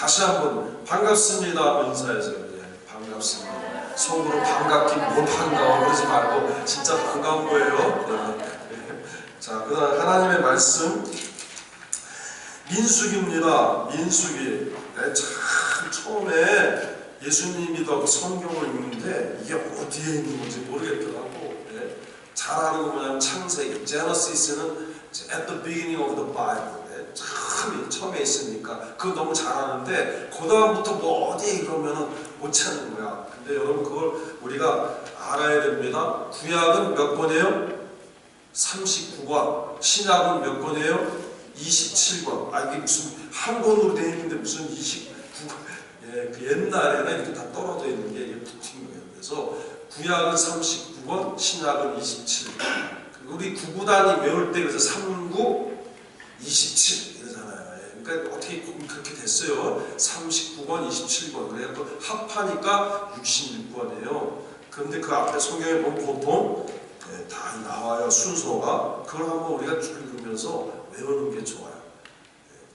다시 한번 반갑습니다 인사해서 반갑습니다. 속으로 반갑긴 못 반가워 그러지 말고 진짜 반가운 거예요. 자, 그 다음 하나님의 말씀 민수기입니다. 민수기. 참 처음에 예수님이 더 성경을 읽는데 이게 어디에 있는 건지 모르겠더라고. 잘 아는 거 뭐냐면 창세기, 제너시스는 at the beginning of the Bible. 참 처음에 있으니까 그거 너무 잘 아는데 그 다음부터 뭐 어디에 이러면은 못 찾는 거야. 근데 여러분 그걸 우리가 알아야 됩니다. 구약은 몇 권이에요? 39권. 신약은 몇 권이에요? 27권. 아 이게 무슨 한 권으로 되어 있는데 무슨 29권. 그 옛날에는 이렇게 다 떨어져 있는 게 이게 붙인 거예요. 그래서 구약은 39권, 신약은 27권. 우리 구구단이 외울 때 그래서 39, 27 이러잖아요. 그러니까 어떻게 그렇게 됐어요. 39권, 27권. 그래서 합하니까 66권이에요. 그런데 그 앞에 성경에 보면 보통 다 나와요. 순서가. 그걸 한번 우리가 쭉 읽으면서 외우는 게 좋아요.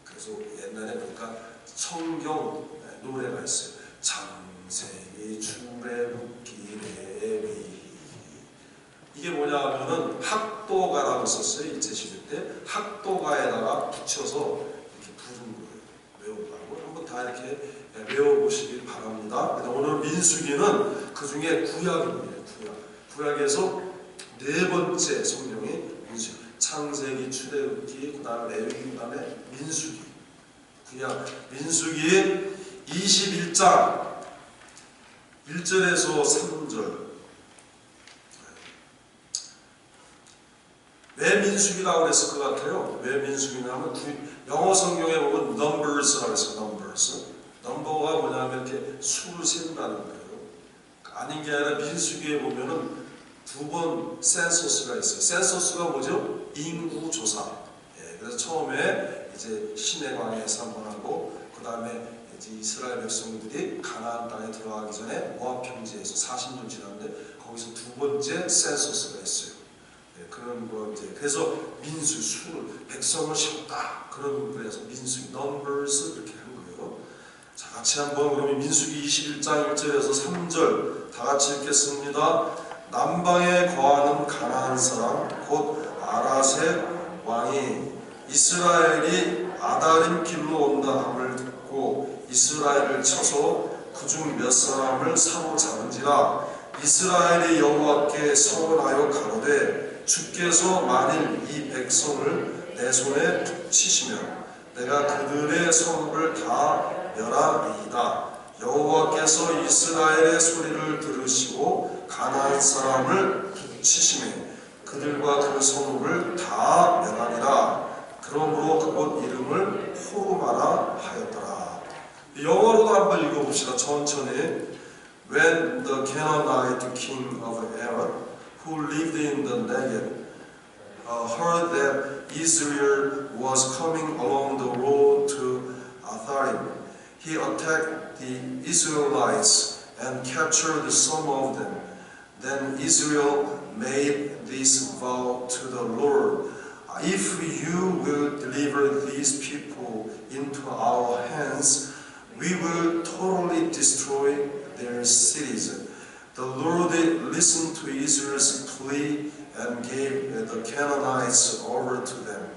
그래서 옛날에 보니까 성경 노래가 있어요. 창세기 출애굽기 레위기. 이게 뭐냐 하면은 학도가라고 썼어요. 이태시대 때 학도가에다가 붙여서 이렇게 부른 거예요. 외우라고. 한번 다 이렇게 외워보시길 바랍니다. 오늘 민수기는 그 중에 구약입니다. 구약에서 네 번째 성경이 민수기. 창세기, 출애굽기, 그 다음에 레위기, 그 다음에 민수기. 구약 민수기 21장 1절에서 3절. 왜 민수기라고 그랬을 것 같아요? 왜 민수기냐면 영어 성경에 보면 numbers라고 했어요. 넘버가 뭐냐면 이렇게 수를 센다는 거예요. 아닌 게 아니라 민수기에 보면은 두 번 센서스가 있어요. 센서스가 뭐죠? 인구 조사. 그래서 처음에 이제 시내 광야에서 한번 하고 그 다음에 이스라엘 백성들이 가나안 땅에 들어가기 전에 모압 평지에서 40년 지났는데 거기서 두 번째 센서스가 있어요. 그런 거 이제 그래서 민수 수를 백성을 세웠다 그런 거에서 민수기 numbers 이렇게 한 거예요. 자 같이 한번 그러면 민수기 21장 1절에서 3절 다 같이 읽겠습니다. 남방에 거하는 가나안 사람 곧 아라셋 왕이 이스라엘이 아다림 길로 온다 함을 듣고 이스라엘을 쳐서 그중 몇 사람을 사로잡은지라. 이스라엘이 여호와께 서원하여 가로되 주께서 만일 이 백성을 내 손에 붙이시면 내가 그들의 성읍을 다 멸하리이다. 여호와께서 이스라엘의 소리를 들으시고 가나안 사람을 붙이시면 그들과 그 성읍을 다 멸하리라. 그러므로 그곳 이름을 호르마라 하였더라. 영어로도 한번 읽어봅시다. 천천히. When the Canaanite king of Arad, who lived in the Negev, heard that Israel was coming along the road to Atharim, he attacked the Israelites and captured some of them. Then Israel made this vow to the Lord: if you will deliver these people into our hands, we will totally destroy their cities. The Lord listened to Israel's plea and gave the Canaanites over to them.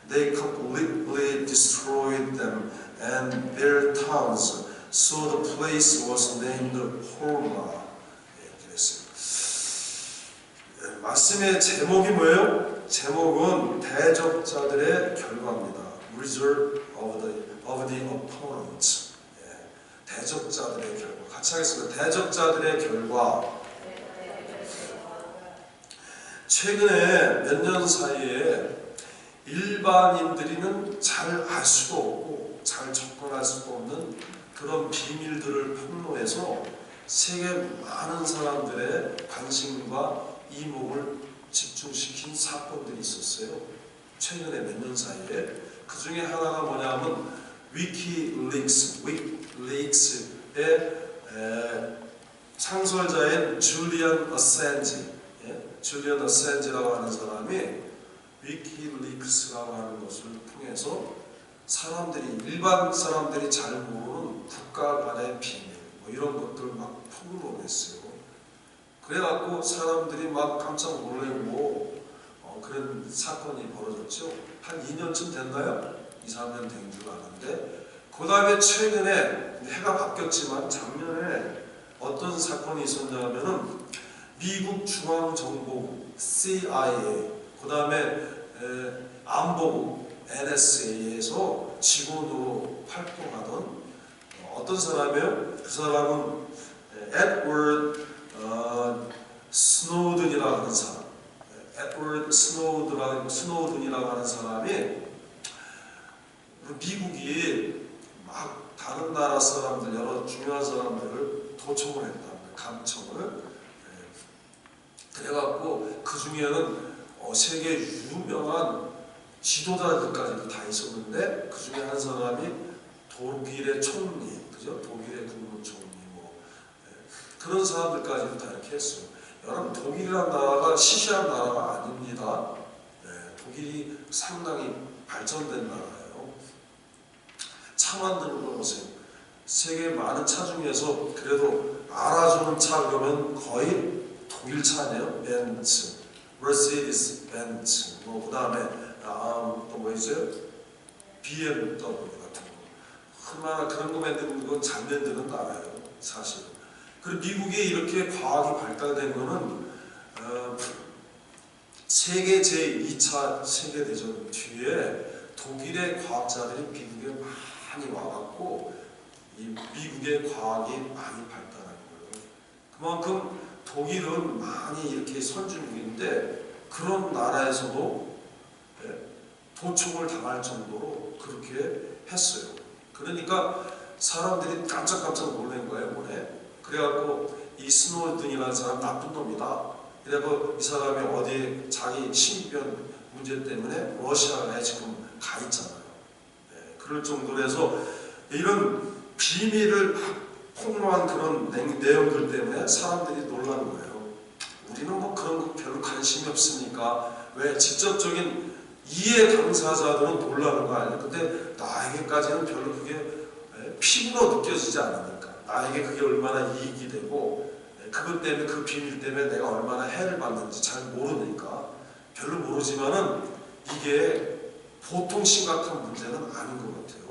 They completely destroyed them and their towns, so the place was named Hormah. 말씀의 제목이 뭐예요? 제목은 대적자들의 결과입니다. Result of the opponent. 대적자들의 결과. 같이 하겠습니다. 대적자들의 결과. 최근에 몇 년 사이에 일반인들이는 잘 알 수도 없고 잘 접근할 수도 없는 그런 비밀들을 폭로해서 세계 많은 사람들의 관심과 이목을 집중시킨 사건들이 있었어요. 최근에 몇 년 사이에. 그 중에 하나가 뭐냐면 위키릭스의 창설자인 줄리안 어센지라고 하는 사람이 위키릭스라고 하는 것을 통해서 일반 사람들이 잘 모르는 국가 간의 비밀 뭐 이런 것들 막 폭로했어요. 그래갖고 사람들이 막 깜짝 놀래고 그런 사건이 벌어졌죠. 한 2년쯤 됐나요? 2, 3년 된 줄 아는데 그 다음에 최근에 해가 바뀌었지만 작년에 어떤 사건이 있었냐면은 미국 중앙정보국 CIA 그 다음에 안보국 NSA에서 직원으로 활동하던 어떤 사람이에요? 그 사람은 에드워드 스노든이라고 하는 사람, 에드워드 스노든이라고 하는 사람이 미국이 막 다른 나라 사람들, 여러 중요한 사람들을 도청을 했답니다. 감청을. 그래갖고 그 중에는 세계 유명한 지도자들까지도 다 있었는데 그 중에 한 사람이 독일의 총리, 그죠? 독일의 국무총리 뭐 그런 사람들까지도 다 이렇게 했어요. 여러분 독일이라는 나라가 시시한 나라가 아닙니다. 독일이 상당히 발전된 나라예요. 차 만드는 거 보세요. 세계 많은 차 중에서 그래도 알아주는 차 그러면 거의 독일 차 아니에요? 벤츠, 머세디스 벤츠, 뭐 그 다음에 또 뭐 있어요? BMW 같은 거. 얼마나 그런 거 만드는 건 잘 만드는 나라예요, 사실. 그리고 미국이 이렇게 과학이 발달된 거는 세계 제2차 세계대전 뒤에 독일의 과학자들이 미국에 많이 와갖고 이 미국의 과학이 많이 발달한 거예요. 그만큼 독일은 많이 이렇게 선진국인데 그런 나라에서도 도청을 당할 정도로 그렇게 했어요. 그러니까 사람들이 깜짝깜짝 놀란 거예요, 뭐래. 그래갖고 이 스노든이라는 사람 나쁜 놈이다. 그래갖고 이 사람이 어디에 자기 신변 문제 때문에 러시아에 지금 가 있잖아요. 그럴 정도로 해서 이런 비밀을 폭로한 그런 내용들 때문에 사람들이 놀라는 거예요. 우리는 뭐 그런 거 별로 관심이 없으니까 왜 직접적인 이해 당사자들은 놀라는 거 아니에요. 근데 나에게까지는 별로 그게 피부로 느껴지지 않으니까 나에게 그게 얼마나 이익이 되고 그것 때문에 그 비밀 때문에 내가 얼마나 해를 받는지 잘 모르니까 별로 모르지만은 이게 보통 심각한 문제는 아닌 것 같아요.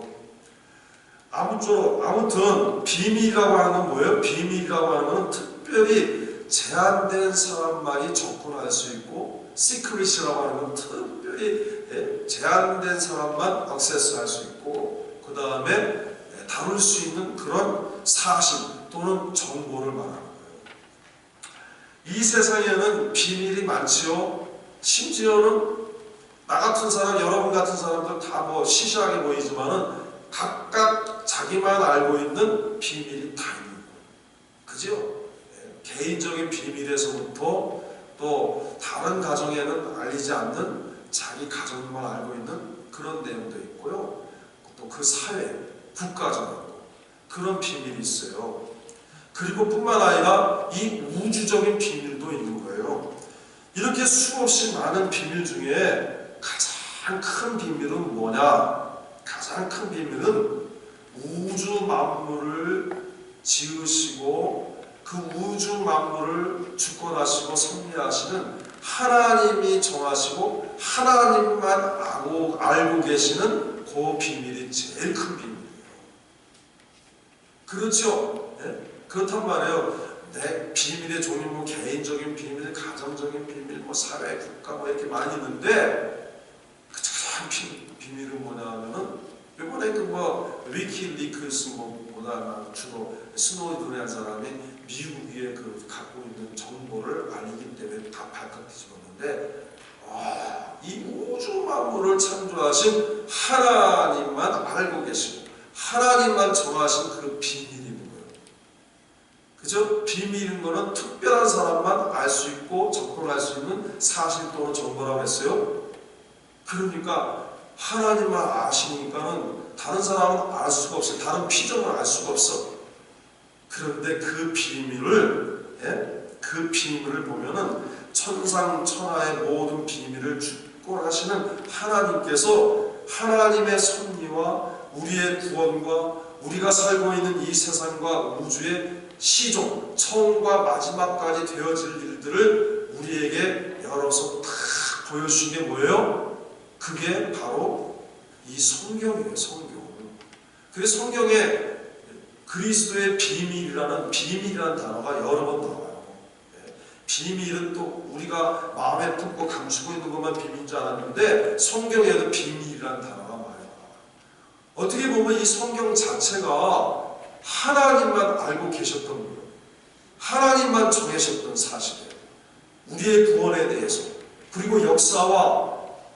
아무튼 비밀이라고 하는 건 뭐예요? 비밀이라고 하는 건 특별히 제한된 사람만이 접근할 수 있고 시크릿이라고 하는 건 특별히 제한된 사람만 액세스할 수 있고 그 다음에 다룰 수 있는 그런 사실 또는 정보를 말하는 거예요. 이 세상에는 비밀이 많지요. 심지어는 나 같은 사람, 여러분 같은 사람들 다 뭐 시시하게 보이지만은 각각 자기만 알고 있는 비밀이 다 있는 거예요. 그죠? 개인적인 비밀에서부터 또 다른 가정에는 알리지 않는 자기 가정만 알고 있는 그런 내용도 있고요. 또 그 사회, 국가적으로 그런 비밀이 있어요. 그리고 뿐만 아니라 이 우주적인 비밀도 있는 거예요. 이렇게 수없이 많은 비밀 중에 가장 큰 비밀은 뭐냐? 가장 큰 비밀은 우주 만물을 지으시고 그 우주 만물을 주권하시고 섭리하시는 하나님이 정하시고 하나님만 알고 계시는 그 비밀이 제일 큰 비밀이에요. 그렇죠? 그렇단 말이에요. 내 비밀의 종류 뭐 개인적인 비밀, 가정적인 비밀, 뭐 사회, 국가 뭐 이렇게 많이 있는데 가장 비밀은 뭐냐면은 이번에 그 뭐 위키리크스 뭐보다 주로 스노든이라는 사람이 미국에 그 갖고 있는 정보를 알리기 때문에 다 발칵 뒤집었는데 이 우주 만물을 창조하신 하나님만 알고 계시고 하나님만 정하신 그 비밀이 있는 거예요. 그죠? 비밀인 거는 특별한 사람만 알 수 있고 접근할 수 있는 사실 또는 정보라고 했어요. 그러니까 하나님만 아시니까는 다른 사람은 알 수가 없어요. 다른 피조는 알 수가 없어. 그런데 그 비밀을 보면은 천상천하의 모든 비밀을 주권하시는 하나님께서 하나님의 섭리와 우리의 구원과 우리가 살고 있는 이 세상과 우주의 시종, 처음과 마지막까지 되어질 일들을 우리에게 열어서 탁 보여주신 게 뭐예요? 그게 바로 이 성경이에요. 성경. 그래서 성경에 그리스도의 비밀이라는 단어가 여러 번 나와요. 비밀은 또 우리가 마음에 품고 감추고 있는 것만 비밀인 줄 알았는데 성경에도 비밀이라는 단어가 많이 나와요. 어떻게 보면 이 성경 자체가 하나님만 알고 계셨던 거예요. 하나님만 정하셨던 사실이에요. 우리의 구원에 대해서, 그리고 역사와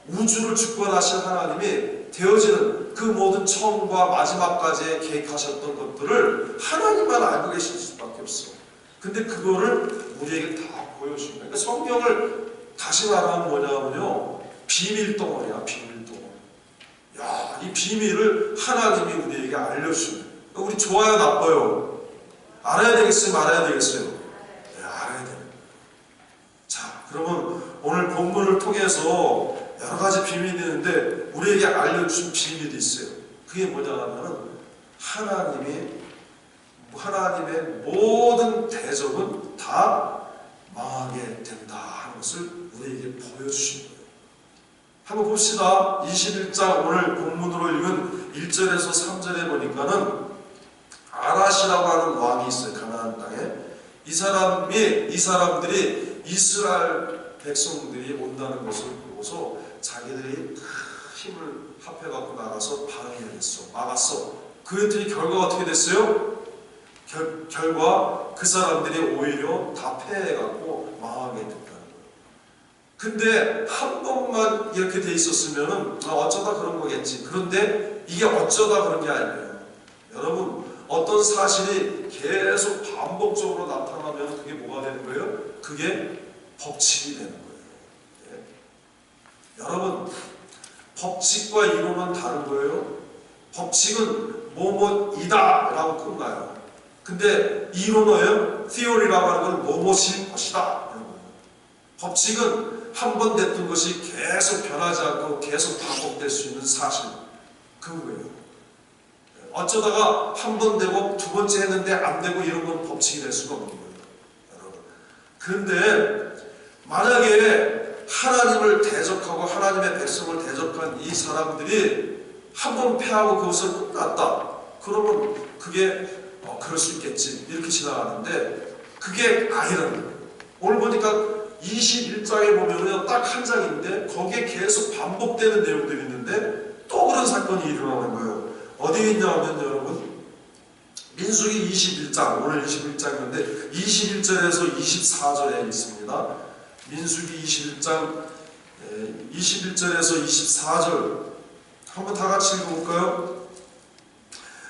우주를 주권하신 하나님이 되어지는 그 모든 처음과 마지막까지 계획하셨던 것들을 하나님만 알고 계실 수밖에 없어요. 근데 그거를 우리에게 다 보여주신 거예요. 그러니까 성경을 다시 말하면 뭐냐면요, 비밀덩어리야. 비밀덩어리. 야, 이 비밀을 하나님이 우리에게 알려주신 거예요. 우리 좋아요, 나빠요? 알아야 되겠어요, 말아야 되겠어요? 네, 알아야 돼요. 자, 그러면 오늘 본문을 통해서 여러 가지 비밀이 있는데 우리에게 알려주신 비밀이 있어요. 그게 뭐냐면은 하나님의 모든 대적은 다 망하게 된다 하는 것을 우리에게 보여주신 거예요. 한번 봅시다. 21장 오늘 본문으로 읽은 1절에서 3절에 보니까는 아라시라고 하는 왕이 있어요. 가나안 땅에. 이 사람들이 이스라엘 백성들이 온다는 것을 보고서 자기들이 힘을 합해갖고 나가서 방해했어. 막았어. 그랬더니 결과가 어떻게 됐어요? 결과 그 사람들이 오히려 다 패해갖고 망하게 됐다는 거예요. 근데 한 번만 이렇게 돼 있었으면은 어쩌다 그런 거겠지. 그런데 이게 어쩌다 그런 게 아니에요. 여러분, 어떤 사실이 계속 반복적으로 나타나면 그게 뭐가 되는 거예요? 그게 법칙이 되는 거예요. 예. 여러분, 법칙과 이론은 다른 거예요. 법칙은 뭐뭐이다 라고 끝나요. 근데 이론어예요. theory라고 하는 건 뭐뭐일 것이다. 법칙은 한 번 됐던 것이 계속 변하지 않고 계속 반복될 수 있는 사실, 그거예요. 어쩌다가 한 번 되고 두 번째 했는데 안 되고 이런 건 법칙이 될 수가 없는 거예요, 여러분. 그런데 만약에 하나님을 대적하고 하나님의 백성을 대적한 이 사람들이 한 번 패하고 그것을 끝났다. 그러면 그게 그럴 수 있겠지 이렇게 지나가는데 그게 아니라는 거예요. 오늘 보니까 21장에 보면은 딱 한 장인데 거기에 계속 반복되는 내용들이 있는데 또 그런 사건이 일어나는 거예요. 어디에 있냐면 여러분, 민수기 21장, 오늘 21장인데 21절에서 24절에 있습니다. 민수기 21장 21절에서 24절 한번 다 같이 읽어볼까요?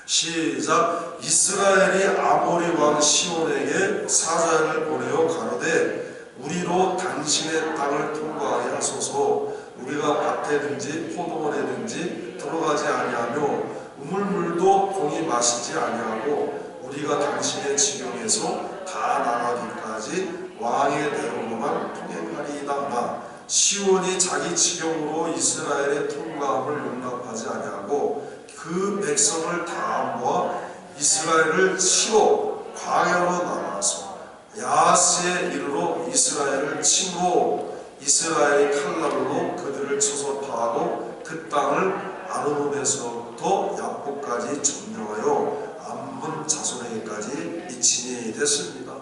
시작. 이스라엘이 아모리 왕 시온에게 사자를 보내어 가로되 우리로 당신의 땅을 통과하게 하소서. 우리가 밭에든지 포도원에든지 들어가지 아니하며 우물물도 동이 마시지 아니하고 우리가 당신의 지경에서 다 나가기까지 왕의 대로로만 통행하리이다. 시온이 자기 지경으로 이스라엘의 통과함을 용납하지 아니하고 그 백성을 다 모아 이스라엘을 치고 광야로 나가서 야하스에 이르러 이스라엘을 치고 이스라엘이 칼날로 그들을 쳐서 파하고 그 땅을 아르논에서부터 야복까지 점령하여 암몬 자손에게까지 미치니 됐습니다.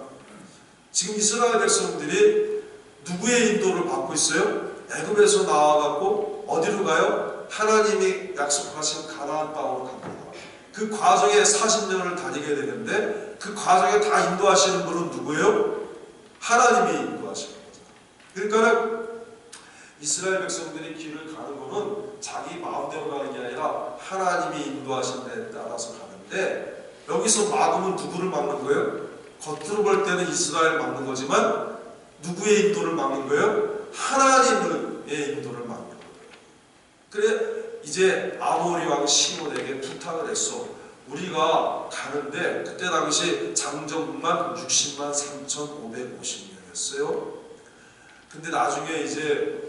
지금 이스라엘 백성들이 누구의 인도를 받고 있어요? 애굽에서 나와갖고 어디로 가요? 하나님이 약속하신 가나안 땅으로 갑니다. 그 과정에 40년을 다니게 되는데 그 과정에 다 인도하시는 분은 누구예요? 하나님이 인도하시는 거죠. 그러니까 이스라엘 백성들이 길을 가는 거는 자기 마음대로 가는 게 아니라 하나님이 인도하신 데에 따라서 가는데 여기서 막으면 누구를 막는 거예요? 겉으로 볼 때는 이스라엘 막는 거지만 누구의 인도를 막는 거예요? 하나님의 인도를 막는 거예요. 그래 이제 아모리 왕 시몬에게 부탁을 했어. 우리가 가는데 그때 당시 장정만 60만 3,550명이었어요. 근데 나중에 이제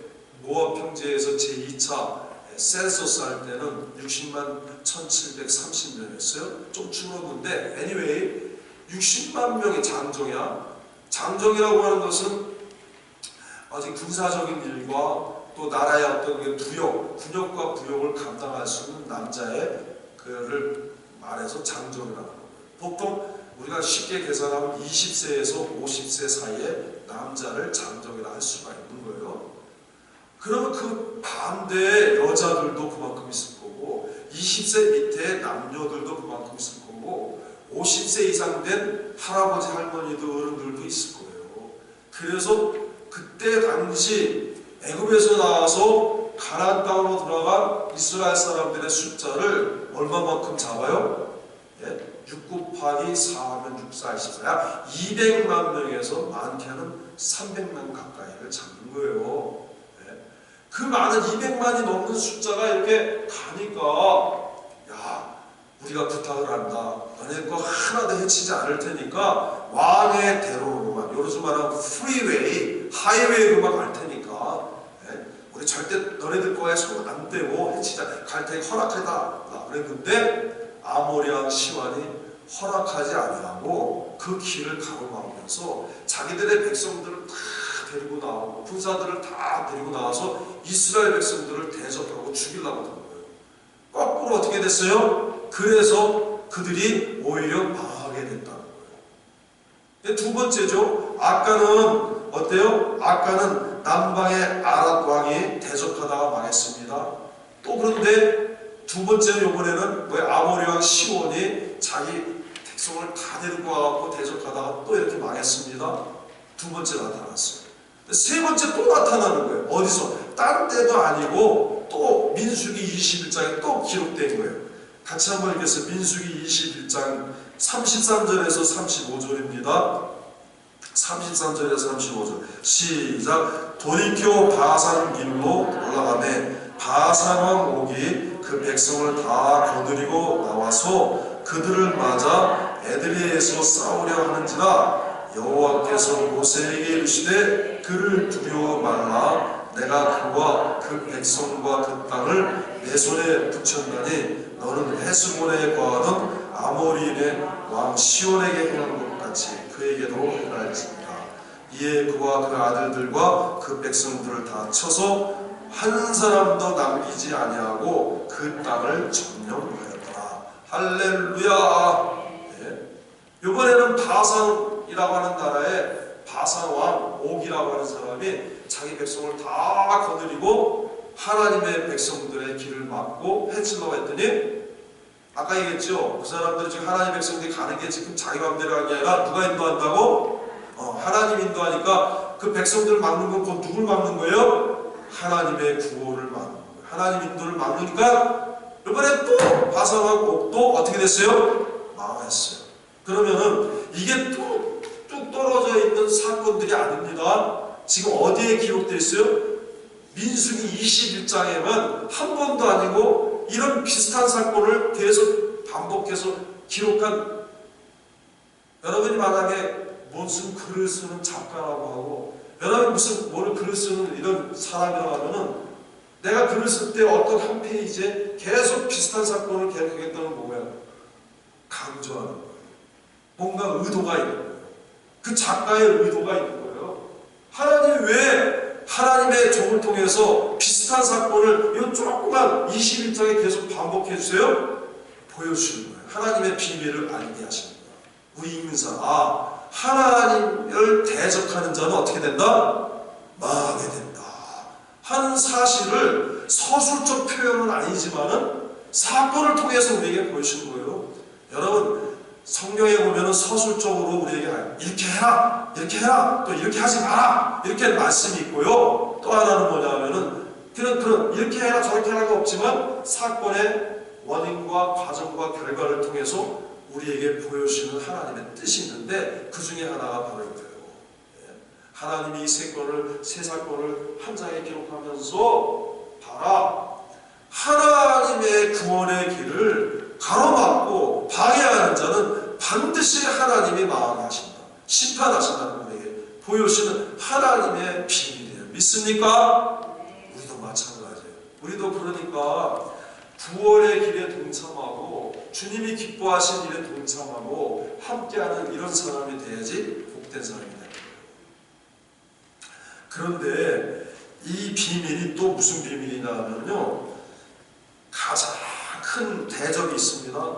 모압 평지에서 제2차 센서스 할 때는 60만 1730명이었어요. 좀 줄어든데 anyway 60만 명의 장정이야. 장정이라고 하는 것은 아직 군사적인 일과 또 나라의 어떤 군역과 부역을 감당할 수 있는 남자의 그를 말해서 장정이라고 하는 거예요. 보통 우리가 쉽게 계산하면 20세에서 50세 사이에 남자를 장정이라 할 수가 있는 거예요. 그러면 그 반대의 여자들도 그만큼 있을 거고 20세 밑에 남녀들도 그만큼 있을 거고 50세 이상 된 할아버지 할머니도 어른들도 있을 거예요. 그래서 그때 당시 애굽에서 나와서 가나안 땅으로 들어간 이스라엘 사람들의 숫자를 얼마만큼 잡아요? 6 곱하기 4하면 6, 4, 24야 200만 명에서 많게는 300만 가까이를 잡는 거예요. 그 많은 200만이 넘는 숫자가 이렇게 가니까 야 우리가 부탁을 한다. 너네 거 하나도 해치지 않을 테니까 왕의 대로로만 요즘 말하면 프리웨이, 하이웨이로만 갈 테니까 우리 절대 너네들 거에 손 안 대고 해치자 갈 테니 허락해다 그랬는데 아모리 왕 시완이 허락하지 아니하고 그 길을 가로막으면서 자기들의 백성들을 다 데리고 나오고 군사들을 다 데리고 나와서 이스라엘 백성들을 대적하고 죽이려고 하는 거예요. 거꾸로 어떻게 됐어요? 그래서 그들이 오히려 망하게 됐다는 거예요. 두 번째죠. 아까는 어때요? 아까는 남방의 아랏 왕이 대적하다가 망했습니다. 또 그런데 두 번째는 이번에는 아모리 왕 시온이 자기 백성을 다 데리고 와갖고 대적하다가 또 이렇게 망했습니다. 두 번째 나타났어요. 세 번째 또 나타나는 거예요. 어디서? 다른 데도 아니고 또 민수기 21장에 또 기록된 거예요. 같이 한번 읽겠어요. 민수기 21장 33절에서 35절입니다. 33절에서 35절 시작. 돌이켜 바산 길로 올라가매 바산 왕 옥이 그 백성을 다 거느리고 나와서 그들을 맞아 에드레에서 싸우려 하는지라 여호와께서 모세에게 이르시되 그를 두려워 말라. 내가 그와 그 백성과 그 땅을 내 손에 붙였나니 너는 헤스본에 거하던 아모리인의 왕 시온에게 행한 것 같이 그에게도 행할지니라. 이에 그와 그 아들들과 그 백성들을 다 쳐서 한 사람도 남기지 아니하고 그 땅을 점령하였더라. 할렐루야. 이번에는 바산이라고 하는 나라에 바산 왕 옥이라고 하는 사람이 자기 백성을 다 거느리고 하나님의 백성들의 길을 막고 해치려고 했더니 아까 얘기했죠. 그 사람들이 지금 하나님의 백성들이 가는 게 지금 자기 마음대로 하는 게 아니라 누가 인도한다고? 하나님 인도하니까 그 백성들을 막는 건 곧 누굴 막는 거예요? 하나님의 구호를 막는 거예요. 하나님 인도를 막으니까 이번에 또 바산 왕 옥도 어떻게 됐어요? 망했어요. 그러면은 이게 뚝뚝 떨어져 있는 사건들이 아닙니다. 지금 어디에 기록되어 있어요? 민수기 21장에만 한 번도 아니고 이런 비슷한 사건을 계속 반복해서 기록한, 여러분이 만약에 무슨 글을 쓰는 작가라고 하고 여러분이 무슨 뭐를 글을 쓰는 이런 사람이라고 하면은 내가 글을 쓸 때 어떤 한 페이지에 계속 비슷한 사건을 기록하겠다는 뭐예요? 강조하는 거예요. 뭔가 의도가 있는 거예요. 그 작가의 의도가 있는 거예요. 하나님이 왜 하나님의 종을 통해서 비슷한 사건을 이 조그만 21장에 계속 반복해 주세요? 보여주시는 거예요. 하나님의 비밀을 알게 하시는 거예요. 우리 읽는 사람, 하나님을 대적하는 자는 어떻게 된다? 망하게 된다 하는 사실을 서술적 표현은 아니지만은 사건을 통해서 우리에게 보여주시는 거예요. 여러분, 성경에 보면은 서술적으로 우리에게 이렇게 해라, 이렇게 해라, 또 이렇게 하지 마라, 이렇게 말씀이 있고요. 또 하나는 뭐냐면은 그런 이렇게 해라, 저렇게 해라가 없지만 사건의 원인과 과정과 결과를 통해서 우리에게 보여주시는 하나님의 뜻이 있는데 그 중에 하나가 바로 이거예요. 하나님이 이 세 사건을 한 장에 기록하면서 봐라, 하나님의 구원의 길을 가로막고 방해하는 자는 반드시 하나님이 망하게 하신다, 심판하신다는 우리에게 보여주시는 하나님의 비밀이에요. 믿습니까? 우리도 마찬가지예요. 우리도 그러니까 구원의 길에 동참하고 주님이 기뻐하신 일에 동참하고 함께하는 이런 사람이 돼야지 복된 사람이 되는 거예요. 그런데 이 비밀이 또 무슨 비밀이냐 하면요, 가장 큰 대적이 있습니다.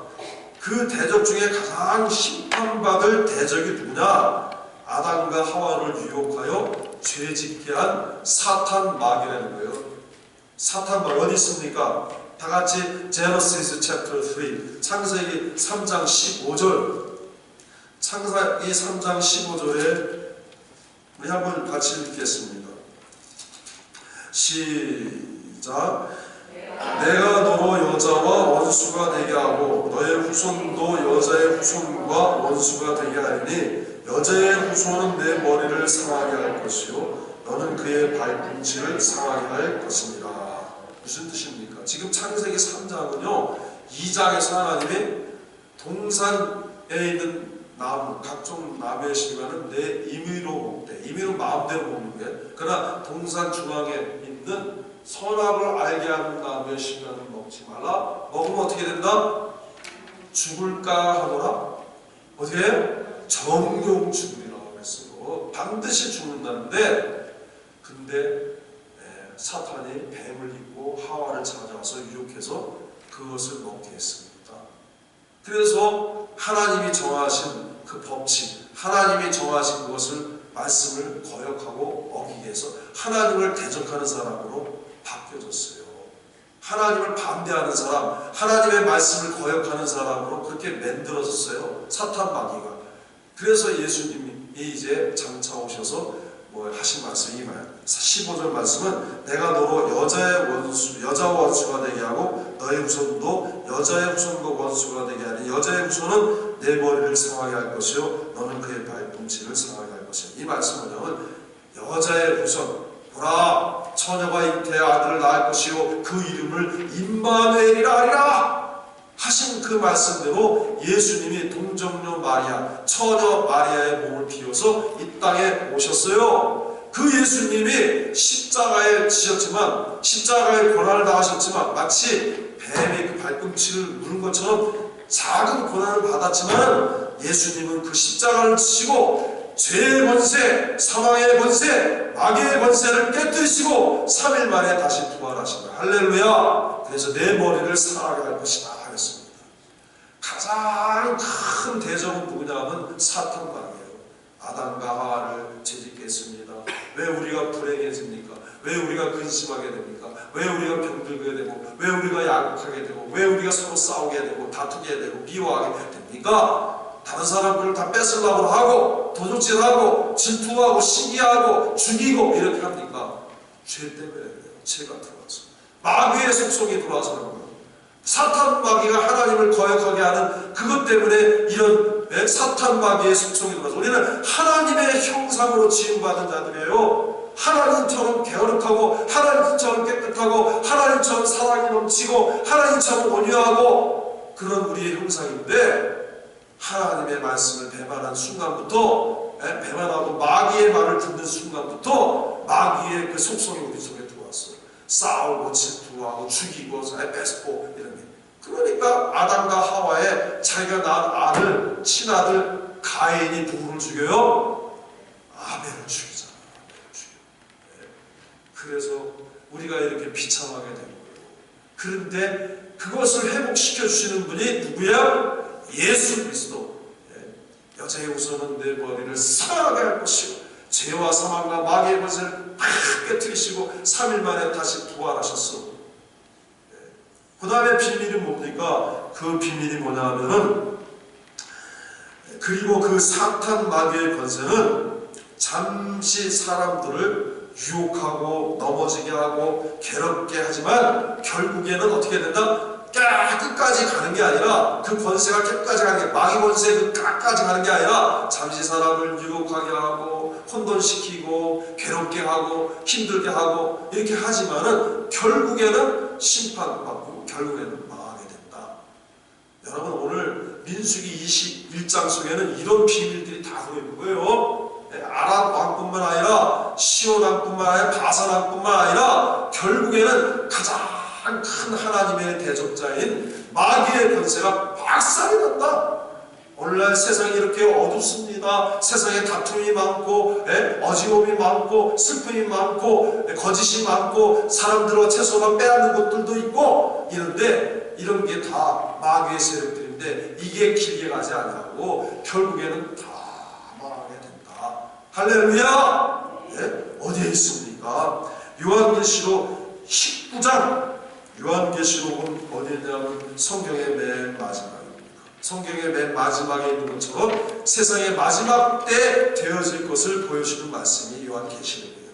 그 대적 중에 가장 심판받을 대적이 누구냐? 아담과 하와를 유혹하여 죄짓게 한 사탄 마귀라는 거예요. 사탄 마귀 어디 있습니까? 다 같이 제너시스 챕터 3 창세기 3장 15절, 창세기 3장 15절에 우리 한번 같이 읽겠습니다. 시작. 내가 너로 여자와 원수가 되게 하고 너의 후손도 여자의 후손과 원수가 되게 하리니 여자의 후손은 내 머리를 상하게 할 것이요 너는 그의 발꿈치를 상하게 할 것입니다. 무슨 뜻입니까? 지금 창세기 3장은요 2장에서 하나님이 동산에 있는 나무, 각종 나무의 실과는 내 임의로 먹되, 임의로 마음대로 먹는 거예요. 그러나 동산 중앙에 있는 선악을 알게 하는 나무의 실과는 먹지 말라. 먹으면 어떻게 된다? 죽을까 하노라. 어떻게 해요? 정령 죽으리라고 했어요. 반드시 죽는다는데, 근데 사탄이 뱀을 입고 하와를 찾아와서 유혹해서 그것을 먹게 했습니다. 그래서 하나님이 정하신 그 법칙, 하나님이 정하신 그것을 말씀을 거역하고 어기게 해서 하나님을 대적하는 사람으로 바뀌어졌어요. 하나님을 반대하는 사람, 하나님의 말씀을 거역하는 사람으로 그렇게 만들어졌어요. 사탄 마귀가. 그래서 예수님이 이제 장차 오셔서 하신 말씀이 말 15절 말씀은 내가 너로 여자와 원수가 되게 하고 너의 후손도 여자의 후손과 원수가 되게 하니 여자의 후손은 내 머리를 상하게 할 것이요 너는 그의 발꿈치를 상하게 할 것이야. 이 말씀은 여자의 후손, 보라 처녀가 잉태해 아들을 낳을 것이요 그 이름을 임마누엘이라 하리라 하신 그 말씀대로 예수님이 동정녀 마리아, 처녀 마리아의 몸을 비워서 이 땅에 오셨어요. 그 예수님이 십자가에 지셨지만, 십자가에 고난을 당하셨지만 마치 뱀이 그 발꿈치를 무는 것처럼 작은 고난을 받았지만 예수님은 그 십자가를 지시고 죄의 권세, 사망의 권세, 마귀의 권세를 깨뜨리시고 3일 만에 다시 부활하신다. 할렐루야. 그래서 내 머리를 상하게 할 것이다 하였습니다. 가장 큰 대적은 누구냐면 사탄 마귀예요. 아담과 하와를 죄짓게 했습니다. 왜 우리가 불행해집니까? 왜 우리가 근심하게 됩니까? 왜 우리가 병들게 되고, 왜 우리가 야곡하게 되고, 왜 우리가 서로 싸우게 되고, 다투게 되고, 미워하게 됩니까? 다른 사람들을 다 뺏으려고 하고, 도둑질하고, 질투하고, 시기하고, 죽이고 이렇게 합니까? 죄 때문에 그래요. 죄가 들어와서. 마귀의 속성이 들어와서 그런 거예요. 사탄 마귀가 하나님을 거역하게 하는 그것 때문에 이런 사탄 마귀의 속성이 들어와서 우리는 하나님의 형상으로 지음받은 자들이에요. 하나님처럼 게으르하고 하나님처럼 깨끗하고 하나님처럼 사랑이 넘치고 하나님처럼 온유하고 그런 우리의 형상인데 하나님의 말씀을 배반한 순간부터 배반하고 마귀의 말을 듣는 순간부터 마귀의 그 속성이 우리 속에 들어왔어요. 싸우고 질투하고 죽이고 뺏고 이런 게. 그러니까 아담과 하와의 자기가 낳은 아들, 친아들 가인이 누구를 죽여요? 아벨을 죽이잖아. 아벨을 죽여. 그래서 우리가 이렇게 비참하게 된 거예요. 그런데 그것을 회복시켜 주시는 분이 누구야? 예수 그리스도. 여자의 후손은 내 머리를 상하게 할 것이요 죄와 사망과 마귀의 것을 팍 깨뜨리시고 3일 만에 다시 부활하셨어. 그 다음에 비밀이 뭡니까? 그 비밀이 뭐냐 하면은 그리고 그 사탄 마귀의 권세는 잠시 사람들을 유혹하고 넘어지게 하고 괴롭게 하지만 결국에는 어떻게 된다? 끝까지 가는 게 아니라 그 권세가 끝까지 가는 게 마귀 권세 그 끝까지 가는 게 아니라 잠시 사람을 유혹하게 하고 혼돈시키고 괴롭게 하고 힘들게 하고 이렇게 하지만은 결국에는 심판받고 결국에는 망하게 된다. 여러분 오늘 민수기 21장 속에는 이런 비밀들이 다 들어있는 거예요. 아람 왕뿐만 아니라 시온 왕뿐만 아니라 바산 왕뿐만 아니라 결국에는 가장 가장 큰 하나님의 대적자인 마귀의 권세가 박살이 났다. 오늘날 세상이 이렇게 어둡습니다. 세상에 다툼이 많고 어지러움이 많고 슬픔이 많고 거짓이 많고 사람들과 채소만 빼앗는 것들도 있고 이런데 이런 게 다 마귀의 세력들인데 이게 길게 가지 않고 결국에는 다 망하게 된다. 할렐루야! 어디에 있습니까? 요한계시록 19장. 요한계시록은 어디에 있냐면 성경의 맨 마지막입니다. 성경의 맨 마지막에 있는 것처럼 세상의 마지막 때 되어질 것을 보여주는 말씀이 요한계시록이에요.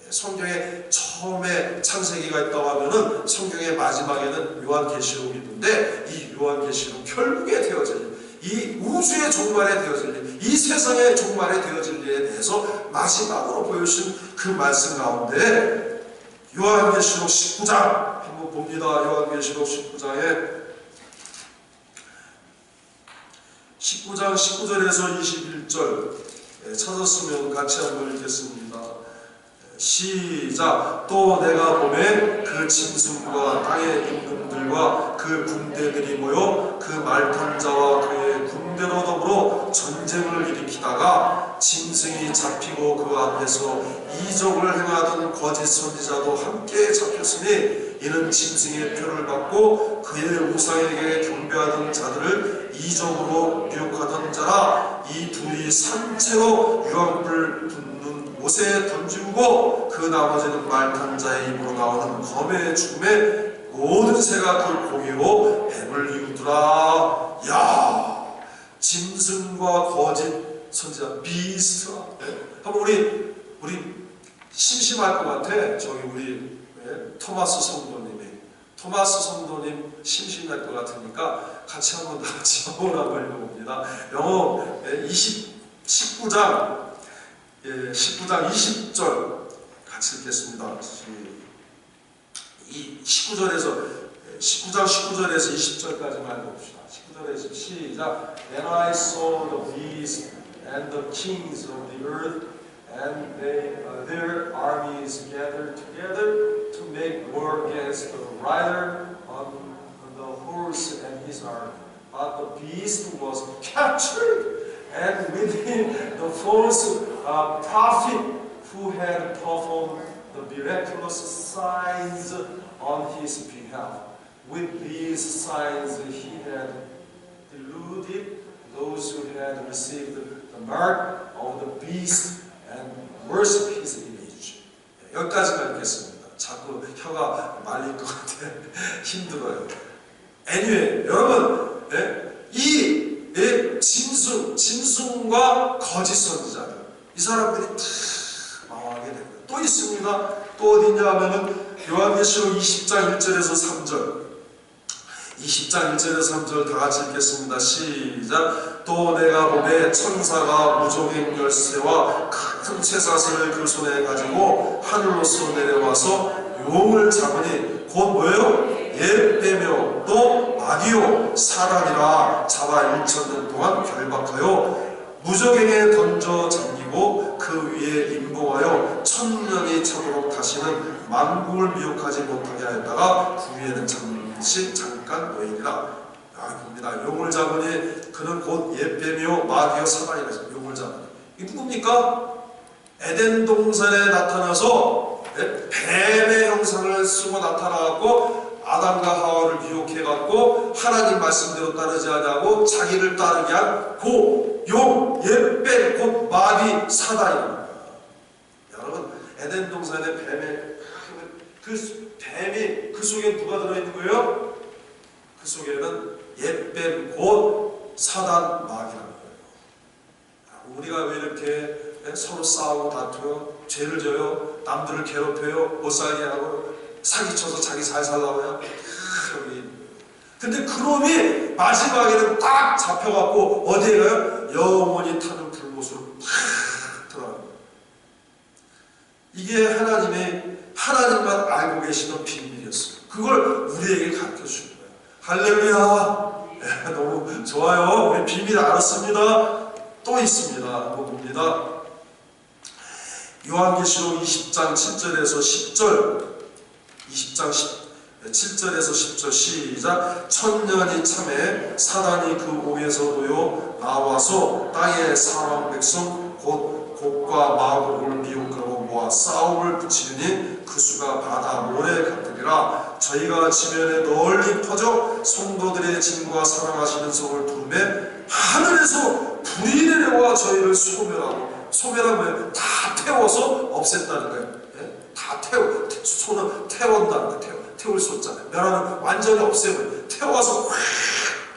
성경에 처음에 창세기가 있다고 하면은 성경의 마지막에는 요한계시록이 있는데 이 요한계시록 결국에 되어질 이 우주의 종말에 되어질 일, 이 세상의 종말에 되어질 일에 대해서 마지막으로 보여주신 그 말씀 가운데 요한계시록 19장 한번 봅니다. 요한계시록 19장에 19장 19절에서 21절 찾았으면 같이 한번 읽겠습니다. 시작. 또 내가 보매 그 짐승과 땅의 임금들과 그 군대들이 모여 그 말탄 자와 그의 군대로 더불어 전쟁을 일으키다가 짐승이 잡히고 그 앞에서 이적을 행하던 거짓 선지자도 함께 잡혔으니 이는 짐승의 표를 받고 그의 우상에게 경배하던 자들을 이적으로 미혹하던 자라. 이 둘이 산채로 유황불 붙는 못에 던지고 그 나머지는 말탄 자의 입으로 나오는 검의 죽음에 모든 새가 그 고기로 뱀을 이우더라. 야, 짐승과 거짓 선지자 비스트라. 한번 우리 심심할 것 같아. 저기 우리 토마스 성도님 심심할 것 같으니까 같이 한번 다 같이 영어로 한번 읽어봅니다. 영어 19장 20절 같이 읽겠습니다. 이 19장 19절에서 20절까지만 봅시다. 19절에서 시작. Then I saw the beast and the kings of the earth and their armies gathered together to make war against the rider on the horse and his army. But the beast was captured, and with him the false prophet who had performed the miraculous signs on his behalf. With these signs he had deluded those who had received the mark of the beast and worship his image. 여기까지만 읽겠습니다. 자꾸 혀가 말릴 것 같아. 힘들어요. Anyway, 여러분, 이 짐승과 거짓 선지자들, 이 사람들이 다 망하게 됩니다. 또 있습니다. 또 어디냐 하면은 요한계시록 20장 1절에서 3절. 20장 1절에서 3절 다 같이 읽겠습니다. 시작. 또 내가 보매 천사가 무종의 열쇠와 큰 쇠사슬을 그 손에 가지고 하늘로서 내려와서 용을 잡으니 곧 뭐예요? 옛뱀이요 또 마귀요 사단이라 잡아 1000년 동안 결박하여 무저갱에 던져 잠기고 그 위에 임봉하여 1000년이 차도록 다시는 만국을 미혹하지 못하게 하였다가 그 위에는 잠깐 놓이리라. 봅니다. 용을 잡으니 그는 곧 옛뱀이요 마귀요 사단이라. 용을 잡으니 이 누굽니까? 에덴 동산에 나타나서 뱀의 형상을 쓰고 나타나갖고 아담과 하와를 미혹해갖고 하나님 말씀대로 따르지 않냐고 자기를 따르게 한 그 용, 옛뱀, 곧 마귀, 사단입니다. 여러분, 에덴 동산의 뱀의 뱀이 그 속에 누가 들어있는 거예요? 그 속에는 옛뱀, 곧 사단, 마귀라는 거예요. 우리가 왜 이렇게 서로 싸우고 다투요? 죄를 져요? 남들을 괴롭혀요? 못 살게 하고 사기쳐서 자기 잘 살라고요? 근데 그놈이 마지막에는 딱 잡혀갖고 어디에 가요? 영원히 타는 불못으로 팍 들어가요. 이게 하나님만 알고 계시는 비밀이었어요. 그걸 우리에게 가르쳐 주는 거예요. 할렐루야. 너무 좋아요. 우리 비밀 알았습니다. 또 있습니다. 한번 봅니다. 요한계시록 20장 7절에서 10절. 7절에서 10절 시작. 천년이 참에 사단이 그 옥에서 놓여 나와서 땅의 사람 백성 곧 곡과 마곡을 미혹하고 모아 싸움을 붙이니 그 수가 바다 모래 같으리라. 저희가 지면에 널리 퍼져 성도들의 짐과 사랑하시는 성을 부르매 하늘에서 불이 내려와 저희를 소멸하고 다 태워서 없앴다는 거예요. 다 손은 태운다는 거예요. 태울 수 없잖아요. 멸하는 완전히 없애버려. 태워서 확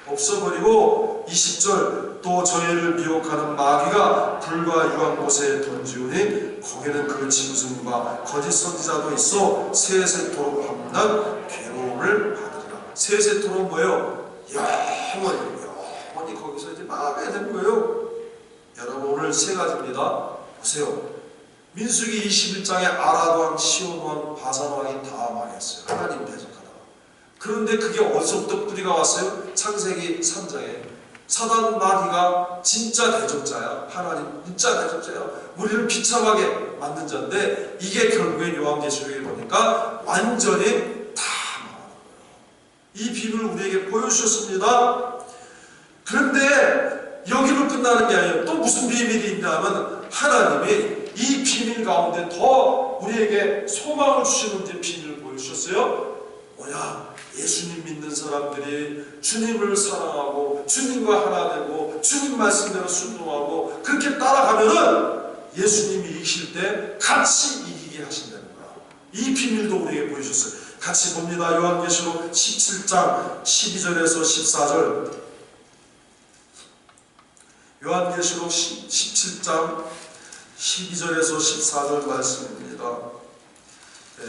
없어버리고 20절 또 저희를 미혹하는 마귀가 불과 유황 곳에 던지우니 거기는 그 짐승과 거짓 선지자도 있어 세세토록 함난 괴로움을 받으리라. 세세토록 뭐예요? 영원히 거기서 이제 막아야 되는 거예요. 여러분 오늘 세 가지입니다. 보세요. 민수기 21장에 아라왕, 시온왕, 바산왕이 다 망했어요. 하나님 대적하다가. 그런데 그게 어디서부터 뿌리가 왔어요? 창세기 3장에 사단 마귀가 진짜 대적자야. 하나님 진짜 대적자야. 우리를 비참하게 만든 자인데 이게 결국엔 요한계시록에 보니까 완전히 다 망하는 거예요. 이 비밀을 우리에게 보여주셨습니다. 그런데 여기로 끝나는 게 아니에요. 또 무슨 비밀이 있냐면 하나님이 이 비밀 가운데 더 우리에게 소망을 주시는 비밀을 보여주셨어요. 뭐냐? 예수님 믿는 사람들이 주님을 사랑하고 주님과 하나 되고 주님 말씀대로 순종하고 그렇게 따라가면은 예수님이 이기실 때 같이 이기게 하신다는 거야. 이 비밀도 우리에게 보여주셨어요. 같이 봅니다. 요한계시록 17장 12절에서 14절. 요한계시록 17장 12절에서 14절 말씀입니다.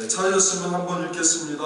찾으셨으면 한번 읽겠습니다.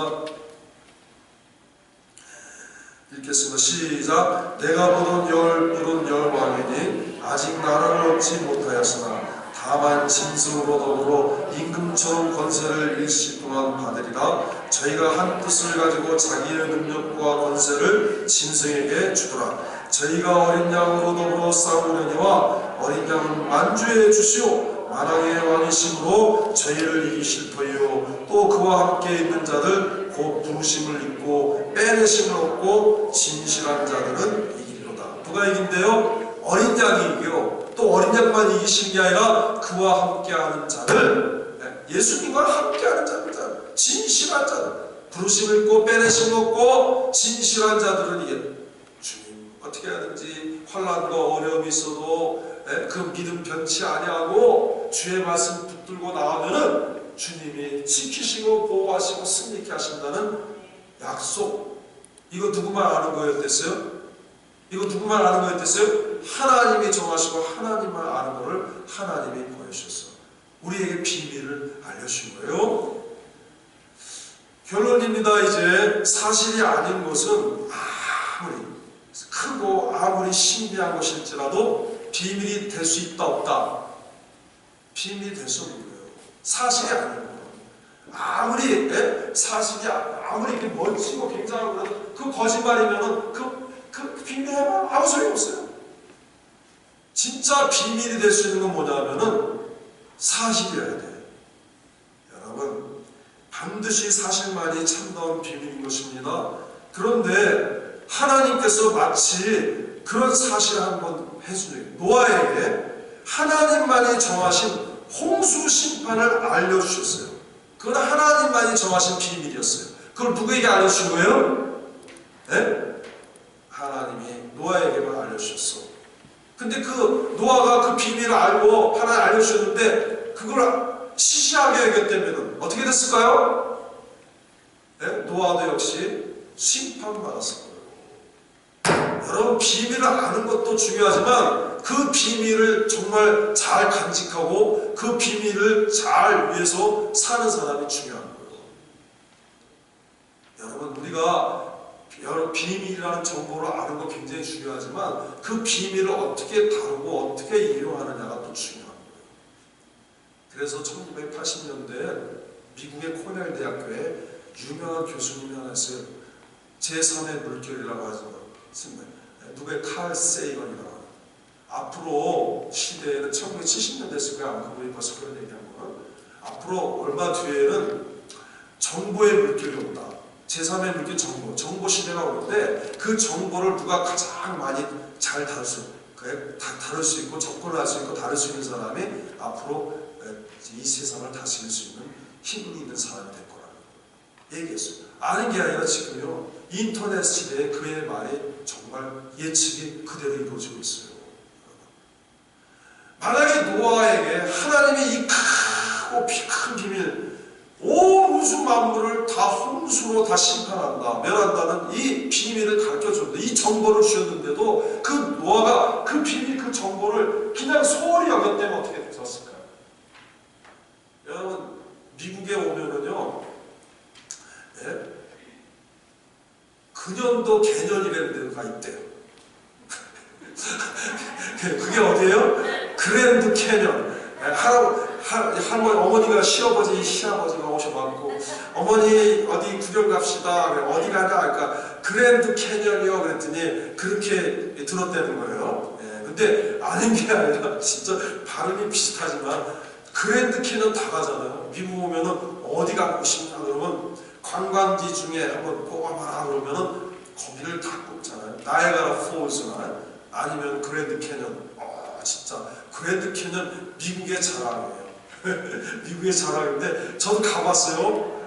시작. 내가 보던 푸른 열왕이니 아직 나라를 얻지 못하였으나 다만 짐승으로 더불어 임금처럼 권세를 일시 동안 받으리라. 저희가 한 뜻을 가지고 자기의 능력과 권세를 짐승에게 주더라. 저희가 어린 양으로 더불어 싸우려니와 어린 양은 만주에 주시오. 만왕의 왕이심으로 저희를 이기실 터이요. 또 그와 함께 있는 자들 곧 부르심을 입고 빼내심을 얻고 진실한 자들은 이기리로다. 누가 이긴대요? 어린 양이 이겨. 또 어린 양만 이기시는 게 아니라 그와 함께하는 자들, 예수님과 함께하는 자들, 진실한 자들, 부르심을 입고 빼내심을 얻고 진실한 자들은 이겨. 주님 어떻게 하든지 환난과 어려움이 있어도 그 믿음 변치 아니하고 주의 말씀 붙들고 나가면은 주님이 지키시고 보호하시고 승리케 하신다는 약속. 이거 누구만 아는 거였댔어요? 이거 누구만 아는 거였댔어요? 하나님이 정하시고 하나님만 아는 거를 하나님이 보여주셨어. 우리에게 비밀을 알려주신 거예요. 결론입니다. 이제 사실이 아닌 것은 아무리 크고 아무리 신비한 것일지라도 비밀이 될 수 있다 없다? 비밀이 될 수 없는 거예요. 사실이 아닌 거예요. 아무리 사실이 아무리 이렇게 멋지고 굉장하고 그래도 그 거짓말이면은 그 비밀에만 아무 소용이 없어요. 진짜 비밀이 될 수 있는 건 뭐냐면은 사실이어야 돼요. 여러분 반드시 사실만이 참다운 비밀인 것입니다. 그런데 하나님께서 마치 그런 사실을 한번 해주세요. 노아에게 하나님만이 정하신 홍수 심판을 알려주셨어요. 그건 하나님만이 정하신 비밀이었어요. 그걸 누구에게 알려주신 거예요? 네? 하나님이 노아에게만 알려주셨어. 근데 그 노아가 그 비밀을 알고 하나님 알려주셨는데 그걸 시시하게 여겼다면 어떻게 됐을까요? 네? 노아도 역시 심판받았을 거예요. 여러분 비밀을 아는 것도 중요하지만 그 비밀을 정말 잘 간직하고 그 비밀을 잘 위해서 사는 사람이 중요한 거예요. 여러분 우리가 비밀이라는 정보를 아는 거 굉장히 중요하지만 그 비밀을 어떻게 다루고 어떻게 이용하느냐가 또 중요한 거예요. 그래서 1980년대에 미국의 코넬 대학교에 유명한 교수님이 하나 있어요. 제3의 물결이라고 하죠. 누구의 칼 세이건이라고. 앞으로 시대에는 1970년 됐을 거야. 아마 그분이 벌써 그런 얘기한 거는. 앞으로 얼마 뒤에는 정보의 물결이 온다. 제3의 물질 정보 시대가 오는데 그 정보를 누가 가장 많이 잘 다룰 수 있고 접근을 할 수 있고 다룰 수 있는 사람이 앞으로 이 세상을 다스릴 수 있는 힘이 있는 사람이 될 거라고 얘기했어요. 아는 게 아니라 지금요 인터넷 시대에 그의 말이 정말 예측이 그대로 이루어지고 있어요. 만약에 노아에게 하나님이 이 크고 큰 비밀, 온 우주 만물을 다 홍수로 다 심판한다, 멸한다는 이 비밀을 가르쳐줬는데, 이 정보를 주셨는데도 그 노아가 그 비밀, 그 정보를 그냥 소홀히 여겼다면 어떻게 됐을까요? 여러분, 미국에 오면은요, 예? 근연도 개년이라는 데가 있대요. 그게 어디예요? 그랜드 캐년. 할머니, 어머니가 시아버지가 오셔갖고 어머니 어디 구경 갑시다. 어디 가냐? 그러니까 그랜드 캐년이요. 그랬더니 그렇게 들었다는 거예요. 예, 근데 아는 게 아니라 진짜 발음이 비슷하지만 그랜드 캐년 다 가잖아요. 미국 오면은 어디 가고 싶냐 그러면 관광지 중에 한번 꼽아봐라 그러면은 거기를 다 꼽잖아요. 나이아가라 폴스나 아니면 그랜드 캐년. 진짜 그랜드 캐년 미국의 자랑이에요. 미국의 자랑인데 저도 가봤어요.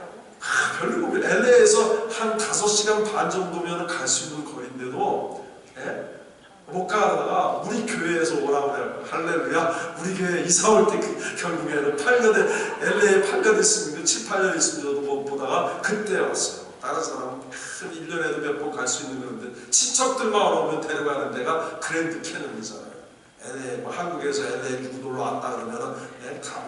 별로 LA에서 한 5시간 반 정도면 갈 수 있는 거리인데도 예? 못 가다가 우리 교회에서 오라고 해요. 할렐루야. 우리 교회 이사 올 때 결국에는 8년에 LA에 8년 있으면 7, 8년 있으면 저도 못 보다가 그때 왔어요. 다른 사람은 1년에도 몇 번 갈 수 있는 그런데 친척들만 오면 데려가는 데가 그랜드 캐년이잖아요. LA, 한국에서 LA 누구 놀러 왔다 그러면은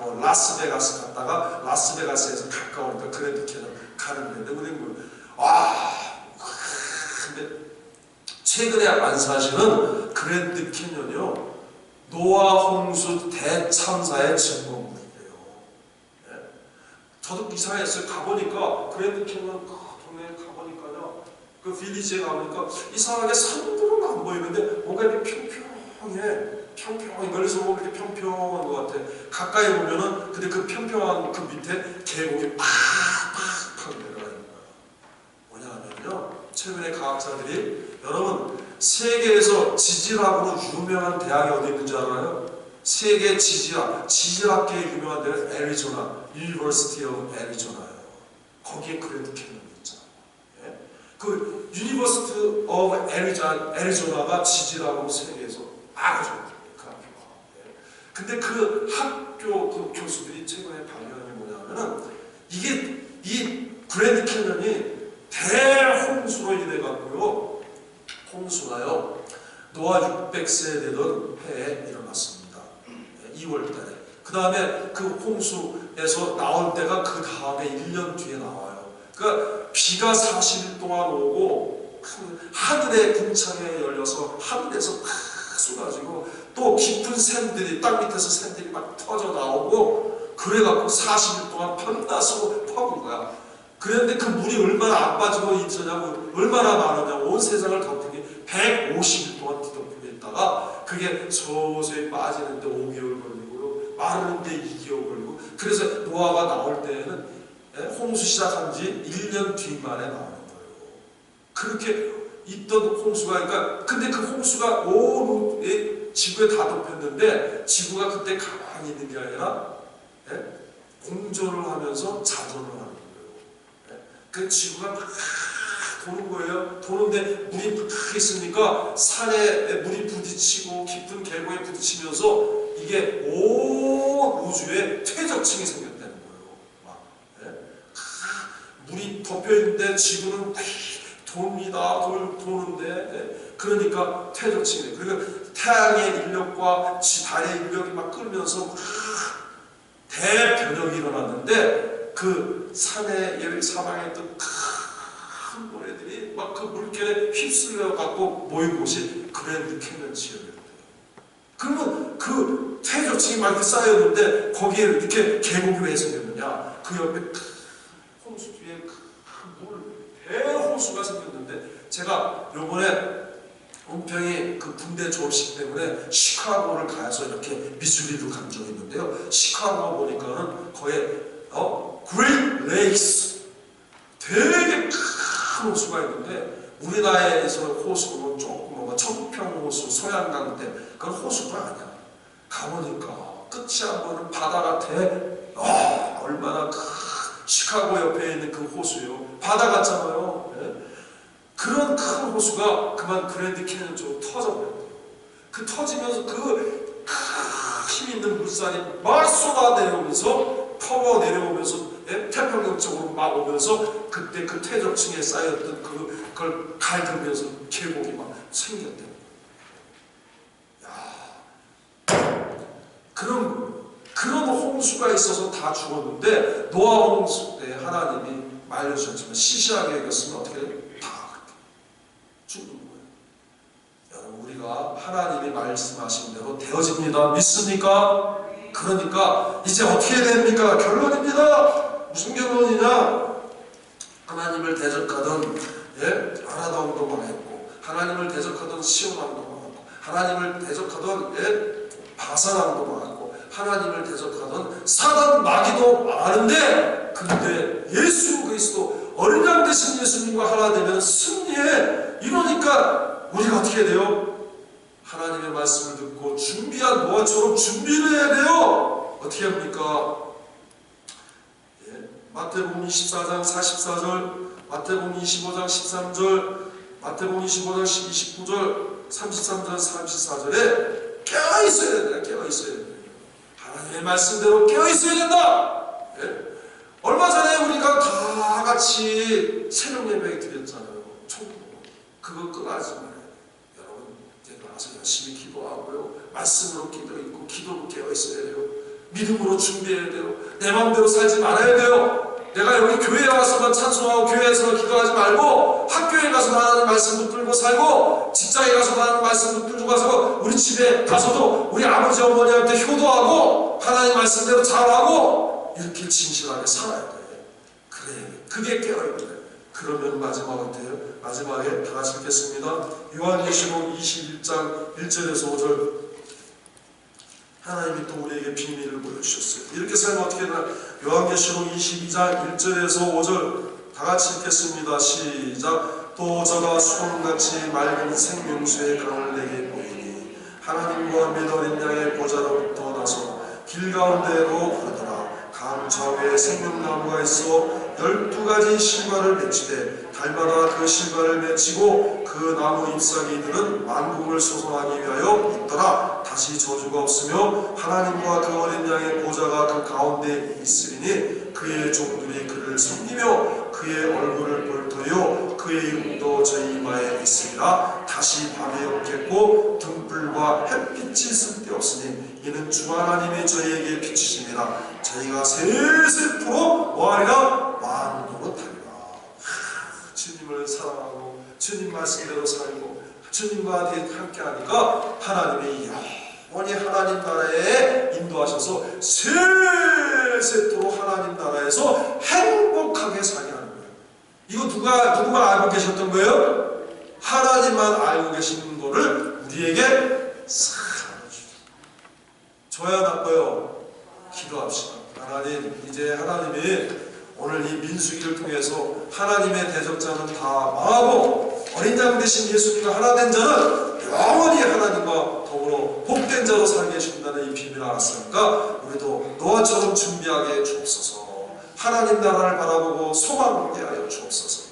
뭐 라스베가스 갔다가 라스베가스에서 가까우니까 그랜드 캐년 가는 데인데 근데 최근에 안사실은 그랜드 캐년이요 노아 홍수 대참사의 증거물이에요. 예? 저도 이상했어요. 가보니까 그랜드 캐년 동네에 가보니까요 그 빌리지에 가보니까 이상하게 산들은 안 보이는데 뭔가 이렇게 평평히 멀리서 보면 이렇게 평평한 것 같아. 가까이 보면은 근데 그 평평한 그 밑에 계곡이 팍팍팍 내려가 있는 거야. 뭐냐면요 최근에 과학자들이 여러분 세계에서 지질학으로 유명한 대학이 어디 있는 줄 알아요? 세계 지질학계에 유명한 데는 애리조나 유니버시티 오브 애리조나예요. 거기에 그랜드 캐년이 있잖아요. 예? 그 유니버시티 오브 애리조나가 지질학으로 세계에서 아주 그 학교가. 근데 그 학교 그 교수들이 최근에 발견한 게 뭐냐면은 이게 이 그랜드 캐년이 대홍수로 인해 갖고요. 홍수가요. 노아 600세 되던 해에 일어났습니다. 2월달에. 그 다음에 그 홍수에서 나올 때가 그 다음에 1년 뒤에 나와요. 그러니까 비가 40일 동안 오고 하늘의 궁창에 열려서 하늘에서 쏟아지고 또 깊은 샘들이 땅 밑에서 샘들이 막 터져 나오고 그래갖고 40일 동안 밤낮으로 퍼본 거야. 그런데 그 물이 얼마나 안 빠지고 있었냐고 얼마나 많으냐 온 세상을 덮으니 150일 동안 뒤덮여 있다가 그게 서서히 빠지는데 5개월 걸리고 마르는데 2개월 걸리고 그래서 노아가 나올 때에는 홍수 시작한 지 1년 뒤 만에 나오는 거예요. 그렇게 있던 홍수가 그러니까 근데 그 홍수가 온 지구에 다 덮였는데 지구가 그때 가만히 있는 게 아니라 공전을 하면서 자전을 하는 거예요. 그 지구가 막 도는 거예요. 도는데 물이 막 있으니까 산에 물이 부딪히고 깊은 계곡에 부딪히면서 이게 온 우주에 퇴적층이 생겼다는 거예요. 막, 물이 덮여 있는데 지구는 돕니다. 도는데 그러니까 퇴적층이 그러니까 태양의 인력과 달의 인력이 막 끌면서 대변혁이 일어났는데 그 산에 사방에 있던 큰 모래들이 막 그 물결에 휩쓸려 갖고 모인 곳이 그랜드 캐년 지역이었대요. 그러면 그 퇴적층이 막 이렇게 쌓였는데 거기에 이렇게 계곡이 왜 생겼느냐? 그 옆에 홍수 뒤에 물 대호수가 생겼는데 제가 요번에 은평이 그 군대 졸업식 때문에 시카고를 가서 이렇게 미주리로 간 적이 있는데요. 시카고 보니까는 거기에 그레이트 레이크스 되게 큰 큰 호수가 있는데 우리나라에서 호수는 조금 청평호수, 소양강댐 그건 호수가 아니야. 가보니까 끝이 안 보이는 바다 같아. 얼마나 시카고 옆에 있는 그 호수요. 바다 같잖아요. 예? 그런 큰 호수가 그만 그랜드 캐년 쪽으로 터져버렸대요. 그 터지면서 그 힘 있는 물살이 막 쏟아 내려오면서 퍼버 내려오면서 태평양 쪽으로 막 오면서 그때 그 퇴적층에 쌓였던 그걸 갈들면서 계곡이 막 생겼대요. 그런 홍수가 있어서 다 죽었는데 노아 홍수 때 하나님이 말려주셨지만 시시하게 여겼으면 어떻게 돼요? 다 죽는 거예요. 여러분 우리가 하나님이 말씀하신 대로 되어집니다. 믿습니까? 그러니까 이제 어떻게 됩니까? 결론입니다. 무슨 결론이냐? 하나님을 대적하던 아라다운도 망했고 하나님을 대적하던 시온왕도 망했고 하나님을 대적하던 바사왕도 망했고 하나님을 대적하던 사단 마귀도 망하는데 근데 예수 그리스도 어린 양 되신 예수님과 하나 되면 승리해. 이러니까 우리가 어떻게 돼요? 하나님의 말씀을 듣고 준비한 노아처럼 준비를 해야 돼요. 어떻게 합니까? 마태복음 24장 44절, 마태복음 25장 13절, 마태복음 25장 29절, 33절, 34절에 깨어있어야 된다. 깨어있어야 된다. 하나님의 말씀대로 깨어있어야 된다. 얼마 전에 우리가 다 같이 새벽 예배 드렸잖아요. 그거 끝나지 말아요. 여러분 이제 나와서 열심히 기도하고요. 말씀으로 기도 있고 기도로 깨어있어야 돼요. 믿음으로 준비해야 돼요. 내 마음대로 살지 말아야 돼요. 내가 여기 교회에 와서만 찬송하고 교회에서 기도하지 말고 학교에 가서 하나님 말씀 붙들고 살고 직장에 가서 하나님 말씀 붙들고 가서 우리 집에 가서도 우리 아버지 어머니한테 효도하고 하나님 말씀대로 잘하고 이렇게 진실하게 살아야 돼. 그래, 그게 깨어있는 거예요. 그러면 마지막 어때요? 마지막에 다 같이 읽겠습니다. 요한계시록 21장 1절에서 5절 하나님이 또 우리에게 비밀을 보여주셨어요. 이렇게 살면 어떻게 되나? 요한계시록 22장 1절에서 5절 다 같이 읽겠습니다. 시작. 또 저가 수동같이 맑은 생명수의 강을 내게 보이니 하나님과 및 어린 양의 보좌로부터 나서 길 가운데로 흐르더라. 강 좌우에 생명나무가 있어 12가지 실과를 맺히되 달마다 그 실과를 맺히고 그 나무 잎사귀들은 만국을 소송하기 위하여 있더라. 다시 저주가 없으며 하나님과 그 어린 양의 보좌가 그 가운데 있으리니 그의 종들이 그를 섬기며 그의 얼굴을 볼 터요 그의 이름도 저희 이마에 있으리라. 다시 밤이 없겠고 등불과 햇빛이 쓸데없으니 이는 주 하나님이 저희에게 비치심이라. 저희가 세세토록 뭐하리라? 왕노릇 하리라. 주님을 사랑하고 주님 말씀대로 살고 주님과 함께하니까 하나님이 영원히 하나님 나라에 인도하셔서 세세토록 하나님 나라에서 행복하게 살게 하는 거예요. 이거 누가 알고 계셨던 거예요? 하나님만 알고 계시는 거를 우리에게 싹 알려주죠. 좋아요, 나빠요? 기도합시다. 하나님, 이제 하나님이 오늘 이 민수기를 통해서 하나님의 대적자는 다 망하고 어린 양 되신 예수님과 하나 된 자는 영원히 하나님과 더불어 복된 자로 살게 해준다는 이 비밀을 알았으니까 우리도 노아처럼 준비하게 주옵소서. 하나님 나라를 바라보고 소망하게 하여 주옵소서.